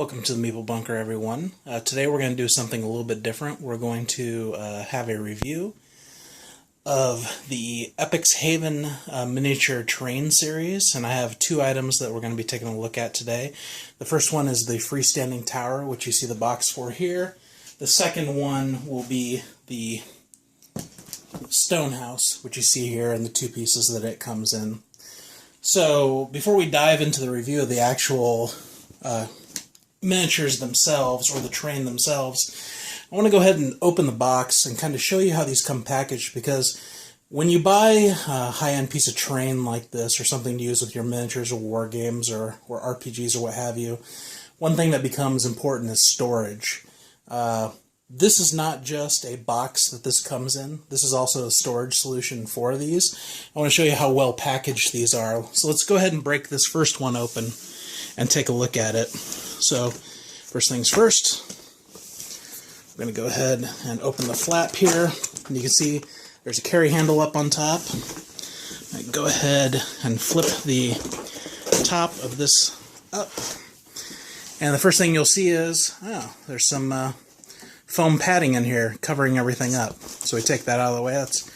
Welcome to the Meeple Bunker, everyone. Today we're going to do something a little bit different. We're going to have a review of the Epix Haven miniature terrain series, and I have two items that we're going to be taking a look at today. The first one is the freestanding tower, which you see the box for here. The second one will be the stone house, which you see here, and the two pieces that it comes in. So before we dive into the review of the actual miniatures themselves, or the terrain themselves, I want to go ahead and open the box and kind of show you how these come packaged, because when you buy a high-end piece of terrain like this, or something to use with your miniatures or war games or RPGs or what have you, one thing that becomes important is storage. This is not just a box that this comes in. This is also a storage solution for these. I want to show you how well packaged these are. So let's go ahead and break this first one open and take a look at it. So first things first, I'm going to go ahead and open the flap here. And you can see there's a carry handle up on top. I go ahead and flip the top of this up. And the first thing you'll see is, there's some foam padding in here covering everything up. So we take that out of the way. That's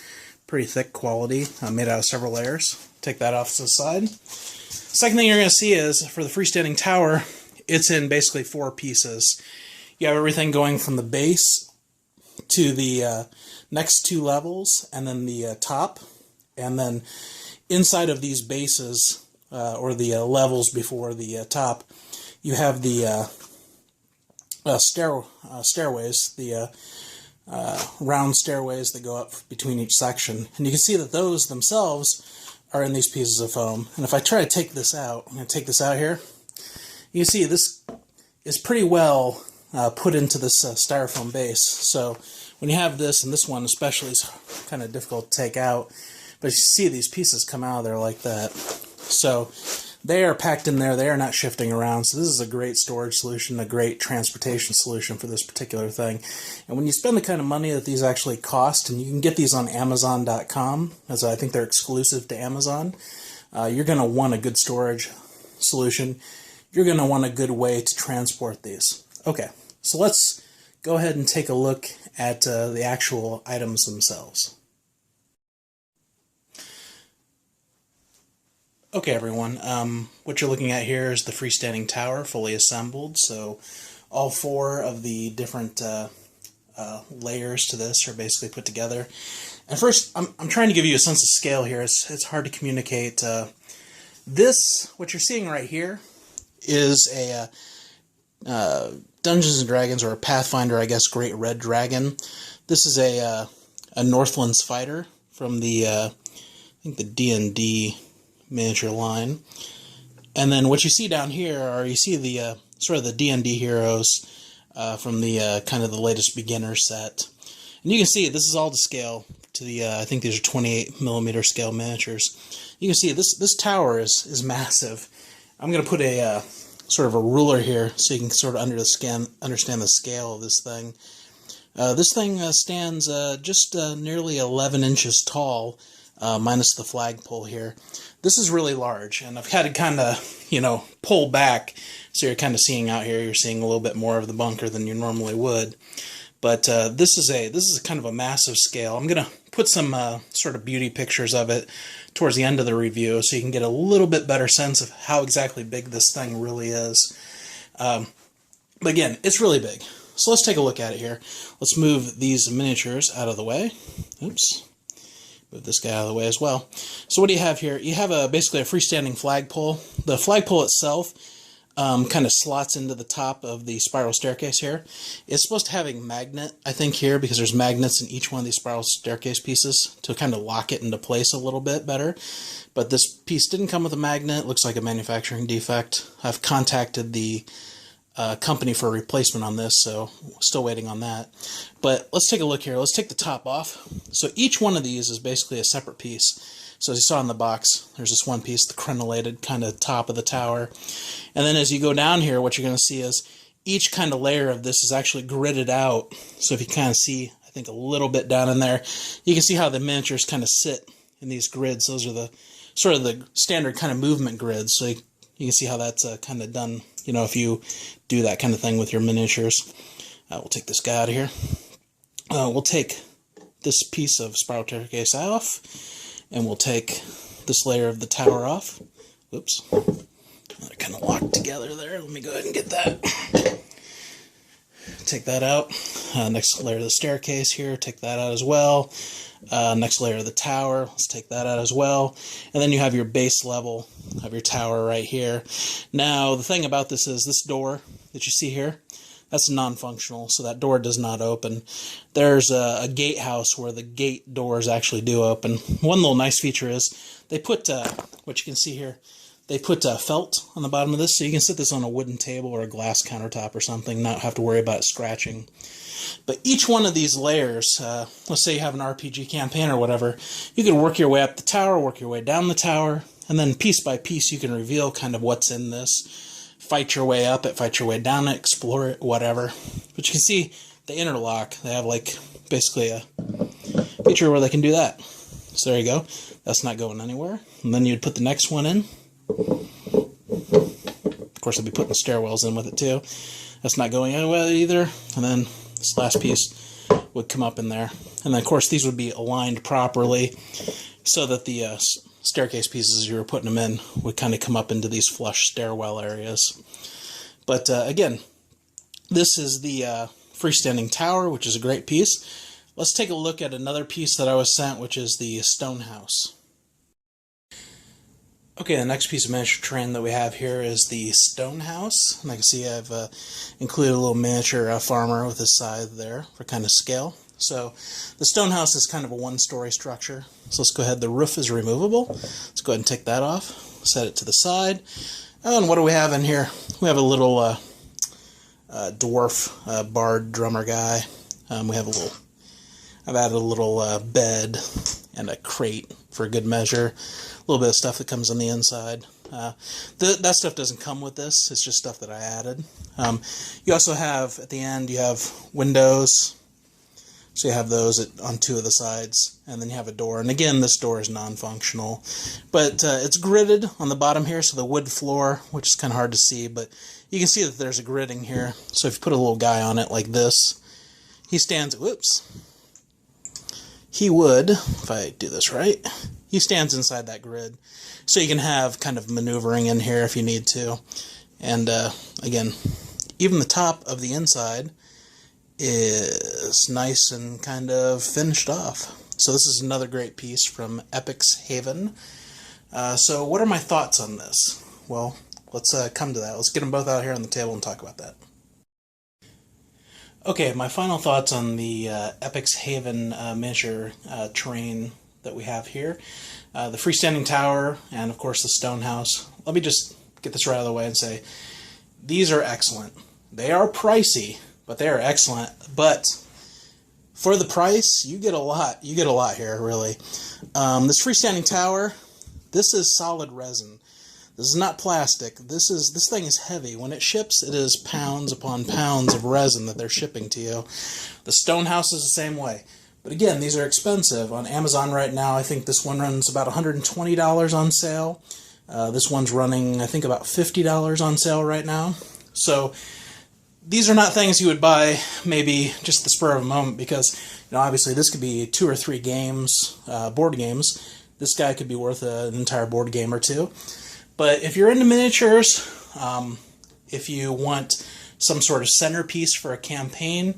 pretty thick quality, made out of several layers. Take that off to the side. Second thing you're going to see is, for the freestanding tower, it's in basically four pieces. You have everything going from the base to the next two levels, and then the top. And then inside of these bases, or the levels before the top, you have the stairways, the round stairways that go up between each section. And you can see that those themselves are in these pieces of foam. And if I try to take this out, I'm going to take this out here. You can see this is pretty well put into this styrofoam base. So when you have this, and this one especially is kind of difficult to take out, but you see these pieces come out of there like that. So they are packed in there, they are not shifting around, so this is a great storage solution, a great transportation solution for this particular thing. And when you spend the kind of money that these actually cost, and you can get these on Amazon.com, as I think they're exclusive to Amazon, you're going to want a good storage solution. You're going to want a good way to transport these. Okay, so let's go ahead and take a look at the actual items themselves. Okay, everyone, what you're looking at here is the freestanding tower fully assembled. So all four of the different layers to this are basically put together. And first, I'm trying to give you a sense of scale here. It's hard to communicate. What you're seeing right here is a Dungeons & Dragons, or a Pathfinder, I guess, Great Red Dragon. This is a Northlands fighter from the, I think, the D&D miniature line. And then what you see down here are, you see the sort of the D&D heroes from the kind of the latest beginner set. And you can see this is all to scale to the I think these are 28mm scale miniatures. You can see this tower is massive. I'm going to put a sort of a ruler here so you can sort of understand the scale of this thing. This thing stands just nearly 11 inches tall, minus the flagpole here. This is really large, and I've had to kind of, pull back, so you're kind of seeing out here, you're seeing a little bit more of the bunker than you normally would. But this is kind of a massive scale. I'm going to put some sort of beauty pictures of it towards the end of the review, so you can get a little bit better sense of how exactly big this thing really is. But again, it's really big. So let's take a look at it here. Let's move these miniatures out of the way. Oops. Move this guy out of the way as well. So what do you have here? You have basically a freestanding flagpole. The flagpole itself kind of slots into the top of the spiral staircase here. It's supposed to have a magnet, I think, here, because there's magnets in each one of these spiral staircase pieces to kind of lock it into place a little bit better. But this piece didn't come with a magnet. It looks like a manufacturing defect. I've contacted the company for a replacement on this, so still waiting on that. But let's take a look here. Let's take the top off. So each one of these is basically a separate piece. So as you saw in the box, there's this one piece, the crenellated kind of top of the tower. And then as you go down here, what you're going to see is each kind of layer of this is actually gridded out. So if you kind of see, I think, a little bit down in there, you can see how the miniatures kind of sit in these grids. Those are the sort of the standard kind of movement grids. So You can see how that's kind of done, you know, if you do that kind of thing with your miniatures. We'll take this guy out of here. We'll take this piece of spiral staircase off, and we'll take this layer of the tower off. Oops. They're kind of locked together there. Let me go ahead and get that. Take that out. Next layer of the staircase here, take that out as well. Next layer of the tower, let's take that out as well. And then you have your base level of your tower right here. Now, the thing about this is this door that you see here, that's non-functional, so that door does not open. There's a gatehouse where the gate doors actually do open. One little nice feature is they put, what you can see here, they put felt on the bottom of this, so you can sit this on a wooden table or a glass countertop or something, not have to worry about it scratching. But each one of these layers, let's say you have an RPG campaign or whatever, you can work your way up the tower, work your way down the tower, and then piece by piece you can reveal kind of what's in this. Fight your way up it, fight your way down it, explore it, whatever. But you can see they interlock. They have like basically a feature where they can do that. So there you go. That's not going anywhere. And then you'd put the next one in. Of course, I'll be putting the stairwells in with it too. That's not going anywhere either. And then this last piece would come up in there. And then, of course, these would be aligned properly so that the staircase pieces, as you were putting them in, would kind of come up into these flush stairwell areas. But again, this is the freestanding tower, which is a great piece. Let's take a look at another piece that I was sent, which is the stone house. Okay, the next piece of miniature terrain that we have here is the stone house. And I can see I've included a little miniature farmer with his scythe there for kind of scale. So the stone house is kind of a one-story structure. So let's go ahead. The roof is removable. Let's go ahead and take that off. Set it to the side. Oh, and what do we have in here? We have a little dwarf bard drummer guy. We have a little. I've added a little bed and a crate for good measure. A little bit of stuff that comes on the inside. That stuff doesn't come with this. It's just stuff that I added. You also have, at the end, you have windows. So you have those on two of the sides, and then you have a door. And again, this door is non-functional. But it's gridded on the bottom here, so the wood floor, which is kind of hard to see, but you can see that there's a gridding here. So if you put a little guy on it like this, he stands, whoops, he would, if I do this right, he stands inside that grid. So you can have kind of maneuvering in here if you need to. And again, even the top of the inside is nice and kind of finished off. So this is another great piece from Epix Haven. So what are my thoughts on this? Well, let's come to that. Let's get them both out here on the table and talk about that. Okay, my final thoughts on the Epix Haven miniature terrain that we have here. The freestanding tower and, of course, the stone house. Let me just get this right out of the way and say these are excellent. They are pricey, but they are excellent. But for the price, you get a lot. You get a lot here, really. This freestanding tower, this is solid resin. This is not plastic. This thing is heavy. When it ships, it is pounds upon pounds of resin that they're shipping to you. The stone house is the same way. But again, these are expensive. On Amazon right now, I think this one runs about $120 on sale. This one's running, I think, about $50 on sale right now. So these are not things you would buy maybe just the spur of a moment because, you know, obviously this could be 2 or 3 games, board games. This guy could be worth an entire board game or two. But if you're into miniatures, if you want some sort of centerpiece for a campaign,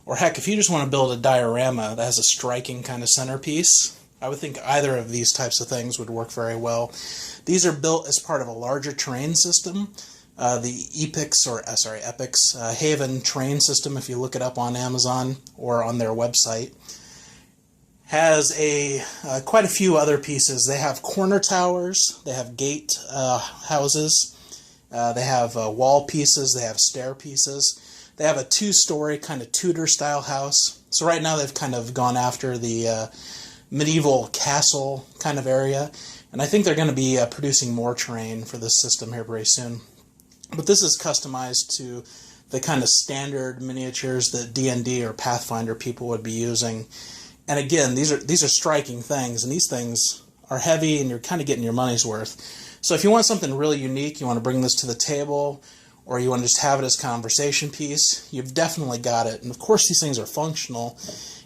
or heck, if you just want to build a diorama that has a striking kind of centerpiece, I would think either of these types of things would work very well. These are built as part of a larger terrain system. The Epix Haven terrain system, if you look it up on Amazon or on their website, has quite a few other pieces. They have corner towers, they have gate houses, they have wall pieces, they have stair pieces. They have a 2-story kind of Tudor-style house. So right now they've kind of gone after the medieval castle kind of area. And I think they're going to be producing more terrain for this system here very soon. But this is customized to the kind of standard miniatures that D&D or Pathfinder people would be using. And again, these are striking things, and these things are heavy and you're kind of getting your money's worth. So if you want something really unique, you want to bring this to the table, or you want to just have it as a conversation piece, you've definitely got it. And of course these things are functional.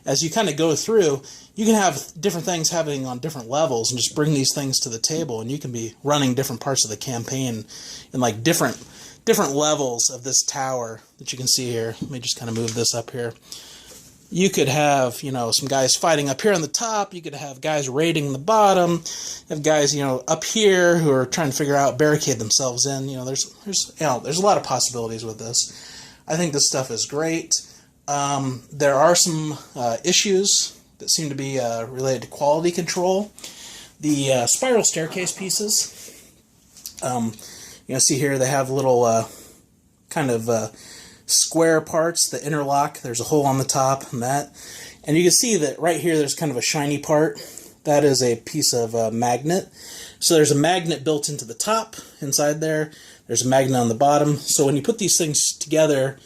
As you kind of go through, you can have different things happening on different levels and just bring these things to the table, and you can be running different parts of the campaign in like different levels of this tower that you can see here. Let me just kind of move this up here. You could have, you know, some guys fighting up here on the top. You could have guys raiding the bottom. You have guys, you know, up here who are trying to figure out, barricade themselves in. You know, there's a lot of possibilities with this. I think this stuff is great. There are some issues that seem to be related to quality control. The spiral staircase pieces, you know, see here they have little kind of square parts that interlock. There's a hole on the top and that. And you can see that right here there's kind of a shiny part. That is a piece of magnet. So there's a magnet built into the top inside there. There's a magnet on the bottom. So when you put these things together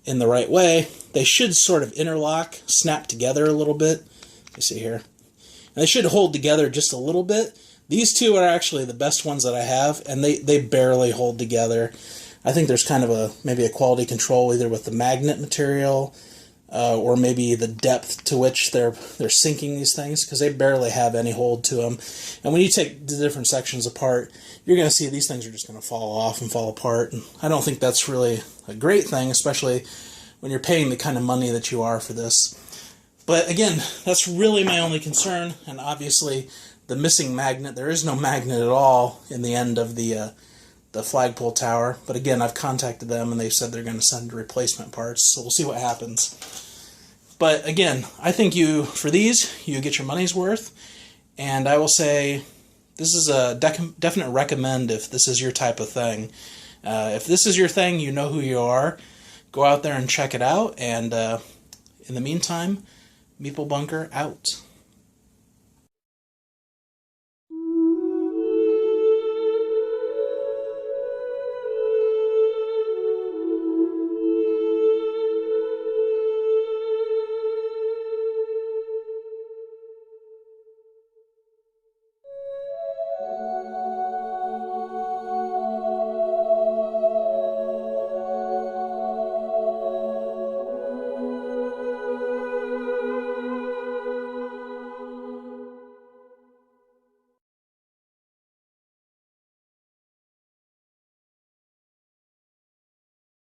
in the right way, they should sort of interlock, snap together a little bit. You see here. And they should hold together just a little bit. These two are actually the best ones that I have, and they barely hold together. I think there's kind of maybe a quality control either with the magnet material or maybe the depth to which they're sinking these things, because they barely have any hold to them. And when you take the different sections apart, you're going to see these things are just going to fall off and fall apart. And I don't think that's really a great thing, especially when you're paying the kind of money that you are for this. But again, that's really my only concern. And obviously, the missing magnet, there is no magnet at all in the end of the flagpole tower. But again, I've contacted them and they said they're going to send replacement parts, so we'll see what happens. But again, I think for these, you get your money's worth, and I will say this is a definite recommend if this is your type of thing. If this is your thing, you know who you are. Go out there and check it out, and in the meantime, Meeple Bunker out.